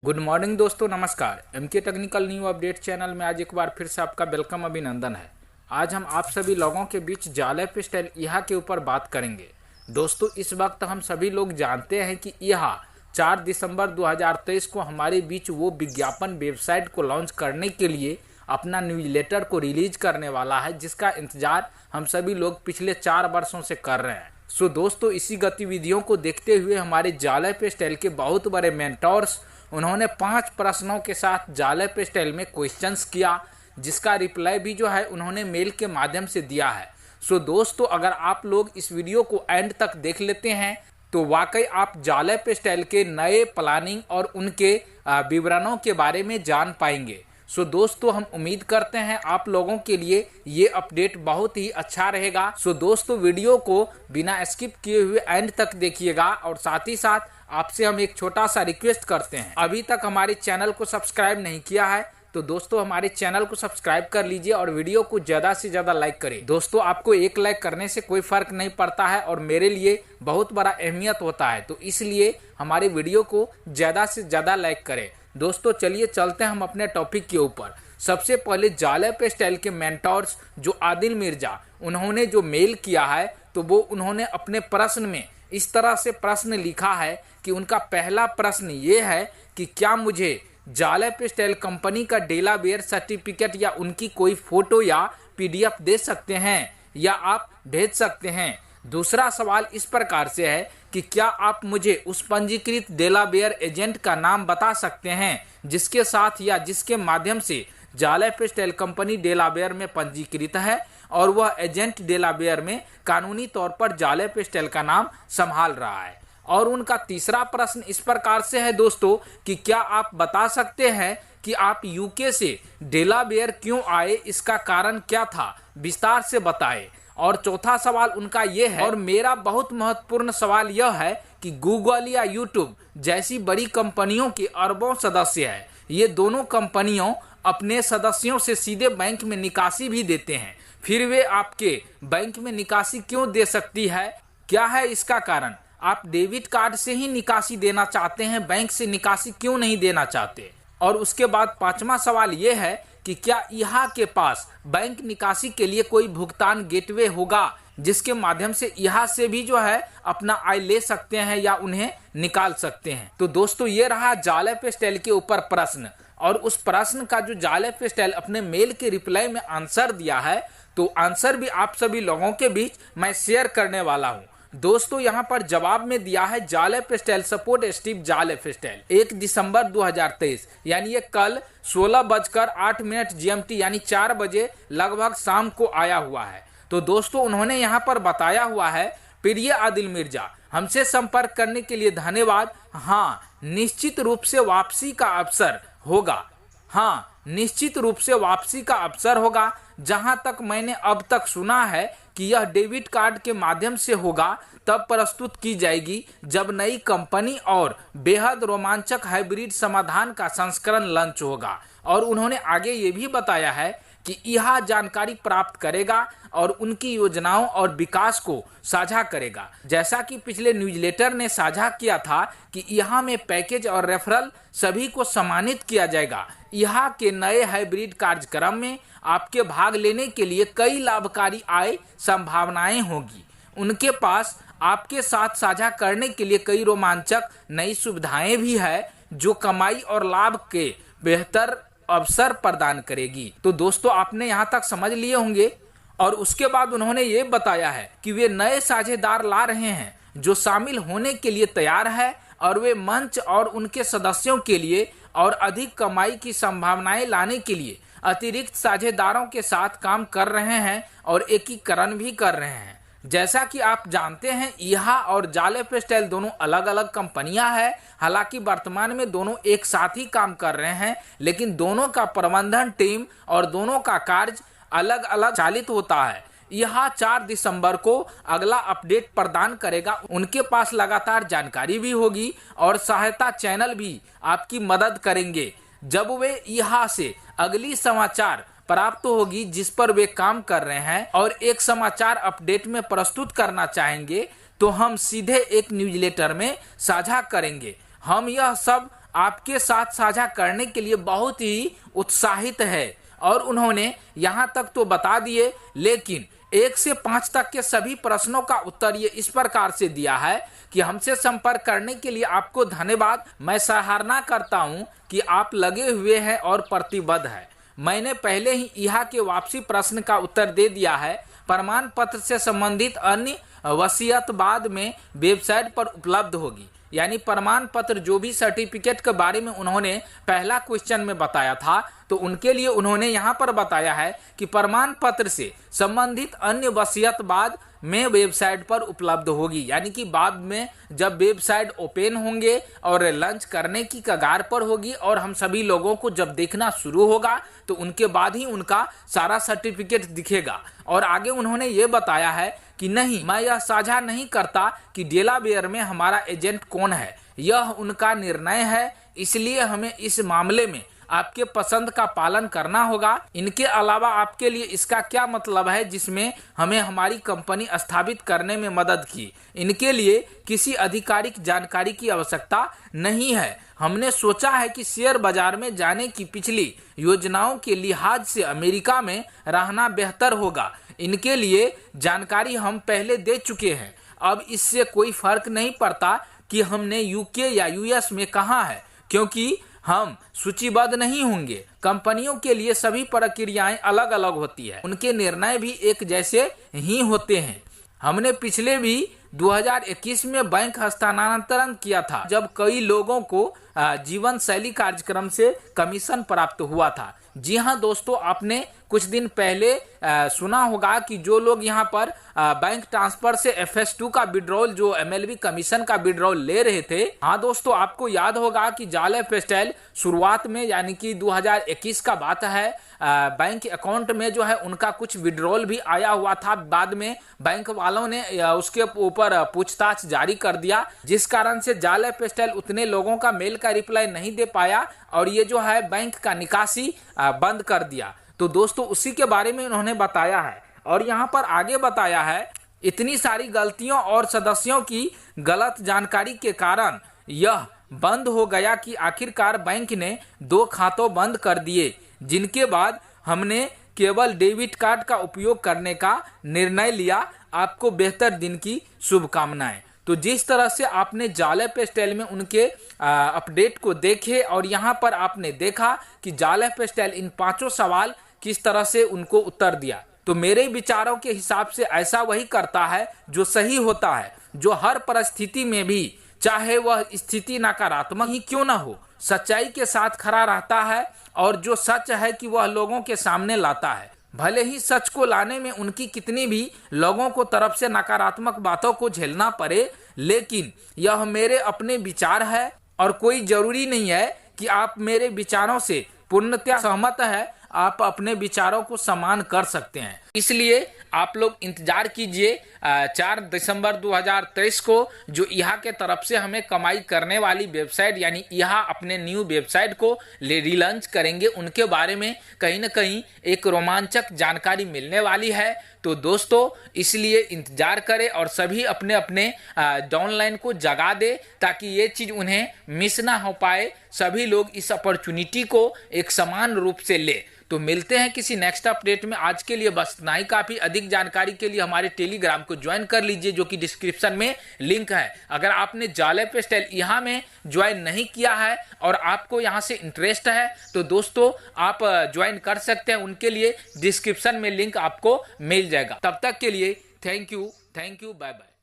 Good morning दोस्तों, नमस्कार। MK technical new update channel में आज एक बार फिर से आपका वेलकम, अभिनंदन है। आज हम आप सभी लोगों के बीच जाले पिस्टल ईहा के ऊपर बात करेंगे। दोस्तों, इस वक्त हम सभी लोग जानते हैं कि ईहा 4 दिसंबर 2023 को हमारे बीच वो विज्ञापन वेबसाइट को लॉन्च करने के लिए अपना न्यूज़लेटर को रिलीज करने वाला है, जिसका इंतजार हम सभी लोग पिछले 4 वर्षों से कर रहे हैं। सो दोस्तों, इसी गतिविधियों को देखते हुए हमारे जाले पिस्टल के बहुत बड़े मेंटोर्स उन्होंने 5 प्रश्नों के साथ जाले पिस्टल में क्वेश्चंस किया, जिसका रिप्लाई भी जो है उन्होंने मेल के माध्यम से दिया है। सो दोस्तों, अगर आप लोग इस वीडियो को एंड तक देख लेते हैं तो वाकई आप जाले पिस्टल के नए प्लानिंग और उनके विवरणों के बारे में जान पाएंगे। सो दोस्तों, हम उम्मीद करते हैं आप लोगों के लिए ये अपडेट बहुत ही अच्छा रहेगा। सो दोस्तों, वीडियो को बिना स्किप किए हुए एंड तक देखिएगा और साथ ही साथ आपसे हम एक छोटा सा रिक्वेस्ट करते हैं, अभी तक हमारे चैनल को सब्सक्राइब नहीं किया है तो दोस्तों हमारे चैनल को सब्सक्राइब कर लीजिए और वीडियो को ज़्यादा से ज़्यादा लाइक करें। दोस्तों, आपको एक लाइक करने से कोई फ़र्क नहीं पड़ता है और मेरे लिए बहुत बड़ा अहमियत होता है, तो इसलिए हमारे वीडियो को ज़्यादा से ज़्यादा लाइक करें। दोस्तों, चलिए चलते हैं हम अपने टॉपिक के ऊपर। सबसे पहले जाले पिस्टल के मेंटोर्स जो आदिल मिर्जा, उन्होंने जो मेल किया है तो वो उन्होंने अपने प्रश्न में इस तरह से प्रश्न लिखा है कि उनका पहला प्रश्न ये है कि क्या मुझे जाले पिस्टल कंपनी का डेलावेयर सर्टिफिकेट या उनकी कोई फोटो या पीडीएफ दे सकते हैं या आप भेज सकते हैं। दूसरा सवाल इस प्रकार से है कि क्या आप मुझे उस पंजीकृत डेलावेयर एजेंट का नाम बता सकते हैं जिसके साथ या जिसके माध्यम से जाले पिस्टल कंपनी डेलावेयर में पंजीकृत है और वह एजेंट डेलावेयर में कानूनी तौर पर जाले पिस्टल का नाम संभाल रहा है। और उनका तीसरा प्रश्न इस प्रकार से है दोस्तों कि क्या आप बता सकते हैं कि आप यूके से डेलावेयर क्यों आए, इसका कारण क्या था, विस्तार से बताएं। और चौथा सवाल उनका ये है, और मेरा बहुत महत्वपूर्ण सवाल यह है कि गूगल या यूट्यूब जैसी बड़ी कंपनियों के अरबों सदस्य है, ये दोनों कंपनियों अपने सदस्यों से सीधे बैंक में निकासी भी देते हैं, फिर वे आपके बैंक में निकासी क्यों दे सकती है, क्या है इसका कारण? आप डेबिट कार्ड से ही निकासी देना चाहते हैं, बैंक से निकासी क्यों नहीं देना चाहते? और उसके बाद 5वां सवाल ये है कि क्या ईहा के पास बैंक निकासी के लिए कोई भुगतान गेटवे होगा जिसके माध्यम से ईहा से भी जो है अपना आय ले सकते हैं या उन्हें निकाल सकते हैं। तो दोस्तों, ये रहा जाले पिस्टल के ऊपर प्रश्न, और उस प्रश्न का जो जाले पिस्टल अपने मेल के रिप्लाई में आंसर दिया है तो आंसर भी आप सभी लोगों के बीच मैं शेयर करने वाला हूँ। दोस्तों, यहाँ पर जवाब में दिया है जाले पिस्टल सपोर्ट स्टीव जाले पिस्टल 1 दिसंबर 2023, यानी ये कल 16:08 जीएमटी यानी 4 बजे लगभग शाम को आया हुआ है। तो दोस्तों, उन्होंने यहाँ पर बताया हुआ है, प्रिय आदिल मिर्जा, हमसे संपर्क करने के लिए धन्यवाद। हाँ, निश्चित रूप से वापसी का अवसर होगा। हाँ, निश्चित रूप से वापसी का अवसर होगा। जहां तक मैंने अब तक सुना है कि यह डेबिट कार्ड के माध्यम से होगा, तब प्रस्तुत की जाएगी जब नई कंपनी और बेहद रोमांचक हाइब्रिड समाधान का संस्करण लॉन्च होगा। और उन्होंने आगे ये भी बताया है कि ईहा जानकारी प्राप्त करेगा और उनकी योजनाओं और विकास को साझा करेगा। जैसा कि पिछले न्यूज़लेटर ने साझा किया था कि ईहा में पैकेज और रेफरल सभी को सम्मानित किया जाएगा। ईहा के नए हाइब्रिड कार्यक्रम में आपके भाग लेने के लिए कई लाभकारी आय संभावनाएं होगी। उनके पास आपके साथ साझा करने के लिए कई रोमांचक नई सुविधाएं भी है जो कमाई और लाभ के बेहतर अवसर प्रदान करेगी। तो दोस्तों, आपने यहाँ तक समझ लिए होंगे। और उसके बाद उन्होंने ये बताया है कि वे नए साझेदार ला रहे हैं जो शामिल होने के लिए तैयार है और वे मंच और उनके सदस्यों के लिए और अधिक कमाई की संभावनाएं लाने के लिए अतिरिक्त साझेदारों के साथ काम कर रहे हैं और एकीकरण भी कर रहे हैं। जैसा कि आप जानते हैं, ईहा और जाले पिस्टल दोनों अलग अलग कंपनियां हैं। हालांकि वर्तमान में दोनों एक साथ ही काम कर रहे हैं, लेकिन दोनों का प्रबंधन टीम और दोनों का कार्य अलग अलग चालित होता है। ईहा 4 दिसंबर को अगला अपडेट प्रदान करेगा। उनके पास लगातार जानकारी भी होगी और सहायता चैनल भी आपकी मदद करेंगे जब वे ईहा से अगली समाचार प्राप्त होगी जिस पर वे काम कर रहे हैं और एक समाचार अपडेट में प्रस्तुत करना चाहेंगे तो हम सीधे एक न्यूज़लेटर में साझा करेंगे। हम यह सब आपके साथ साझा करने के लिए बहुत ही उत्साहित है और उन्होंने यहाँ तक तो बता दिए, लेकिन 1 से 5 तक के सभी प्रश्नों का उत्तर ये इस प्रकार से दिया है कि हमसे संपर्क करने के लिए आपको धन्यवाद। मैं सराहना करता हूँ कि आप लगे हुए हैं और प्रतिबद्ध हैं। मैंने पहले ही यहाँ के वापसी प्रश्न का उत्तर दे दिया है। प्रमाण पत्र से संबंधित अन्य वसीयत बाद में वेबसाइट पर उपलब्ध होगी। यानी प्रमाण पत्र जो भी सर्टिफिकेट के बारे में उन्होंने पहला क्वेश्चन में बताया था, तो उनके लिए उन्होंने यहाँ पर बताया है कि प्रमाण पत्र से संबंधित अन्य वसीयत बाद में वेबसाइट पर उपलब्ध होगी। यानी कि बाद में जब वेबसाइट ओपन होंगे और लॉन्च करने की कगार पर होगी और हम सभी लोगों को जब देखना शुरू होगा तो उनके बाद ही उनका सारा सर्टिफिकेट दिखेगा। और आगे उन्होंने ये बताया है कि नहीं, मैं यह साझा नहीं करता कि डेलावेयर में हमारा एजेंट कौन है, यह उनका निर्णय है, इसलिए हमें इस मामले में आपके पसंद का पालन करना होगा। इनके अलावा आपके लिए इसका क्या मतलब है जिसमें हमें हमारी कंपनी स्थापित करने में मदद की। इनके लिए किसी आधिकारिक जानकारी की आवश्यकता नहीं है। हमने सोचा है कि शेयर बाजार में जाने की पिछली योजनाओं के लिहाज से अमेरिका में रहना बेहतर होगा। इनके लिए जानकारी हम पहले दे चुके हैं। अब इससे कोई फर्क नहीं पड़ता कि हमने यूके या यूएस में कहाँ है, क्योंकि हम सूचीबद्ध नहीं होंगे। कंपनियों के लिए सभी प्रक्रियाएं अलग अलग होती है, उनके निर्णय भी एक जैसे ही होते हैं। हमने पिछले भी 2021 में बैंक हस्तांतरण किया था, जब कई लोगों को जीवन शैली कार्यक्रम से कमीशन प्राप्त हुआ था। जी हाँ दोस्तों, आपने कुछ दिन पहले सुना होगा कि जो लोग यहाँ पर बैंक ट्रांसफर से FS2 का विड्रॉल, जो MLB कमीशन का विड्रॉल ले रहे थे। हाँ दोस्तों, आपको याद होगा कि जाले पेस्टाइल शुरुआत में, यानी कि 2021 का बात है, बैंक अकाउंट में जो है उनका कुछ विड्रॉल भी आया हुआ था। बाद में बैंक वालों ने उसके ऊपर पूछताछ जारी कर दिया, जिस कारण से जाले पेस्टाइल उतने लोगों का मेल का रिप्लाई नहीं दे पाया और ये जो है बैंक का निकासी बंद कर दिया। तो दोस्तों, उसी के बारे में उन्होंने बताया है और यहाँ पर आगे बताया है, इतनी सारी गलतियों और सदस्यों की गलत जानकारी के कारण यह बंद हो गया कि आखिरकार बैंक ने 2 खातों बंद कर दिए, जिनके बाद हमने केवल डेबिट कार्ड का उपयोग करने का निर्णय लिया। आपको बेहतर दिन की शुभकामनाएं। तो जिस तरह से आपने जाले पेस्टाइल में उनके अपडेट को देखे और यहाँ पर आपने देखा कि जाले पेस्टाइल इन 5 सवाल किस तरह से उनको उत्तर दिया, तो मेरे विचारों के हिसाब से ऐसा वही करता है जो सही होता है, जो हर परिस्थिति में भी, चाहे वह स्थिति नकारात्मक ही क्यों ना हो, सच्चाई के साथ खड़ा रहता है और जो सच है कि वह लोगों के सामने लाता है। भले ही सच को लाने में उनकी कितनी भी लोगों को तरफ से नकारात्मक बातों को झेलना पड़े, लेकिन यह मेरे अपने विचार है और कोई जरूरी नहीं है कि आप मेरे विचारों से पूर्णतः सहमत है। आप अपने विचारों को सम्मान कर सकते हैं। इसलिए आप लोग इंतजार कीजिए 4 दिसंबर 2023 को जो यहाँ के तरफ से हमें कमाई करने वाली वेबसाइट, यानी यहाँ अपने न्यू वेबसाइट को रिलॉन्च करेंगे। उनके बारे में कहीं ना कहीं एक रोमांचक जानकारी मिलने वाली है। तो दोस्तों, इसलिए इंतजार करें और सभी अपने अपने डाउनलाइन को जगा दे ताकि ये चीज़ उन्हें मिस ना हो पाए। सभी लोग इस अपॉर्चुनिटी को एक समान रूप से ले। तो मिलते हैं किसी नेक्स्ट अपडेट में। आज के लिए बस इतना ही। काफी अधिक जानकारी के लिए हमारे टेलीग्राम को ज्वाइन कर लीजिए, जो कि डिस्क्रिप्शन में लिंक है। अगर आपने जाले पेस्टाइल यहाँ में ज्वाइन नहीं किया है और आपको यहाँ से इंटरेस्ट है तो दोस्तों आप ज्वाइन कर सकते हैं। उनके लिए डिस्क्रिप्शन में लिंक आपको मिल जाएगा। तब तक के लिए थैंक यू, बाय बाय।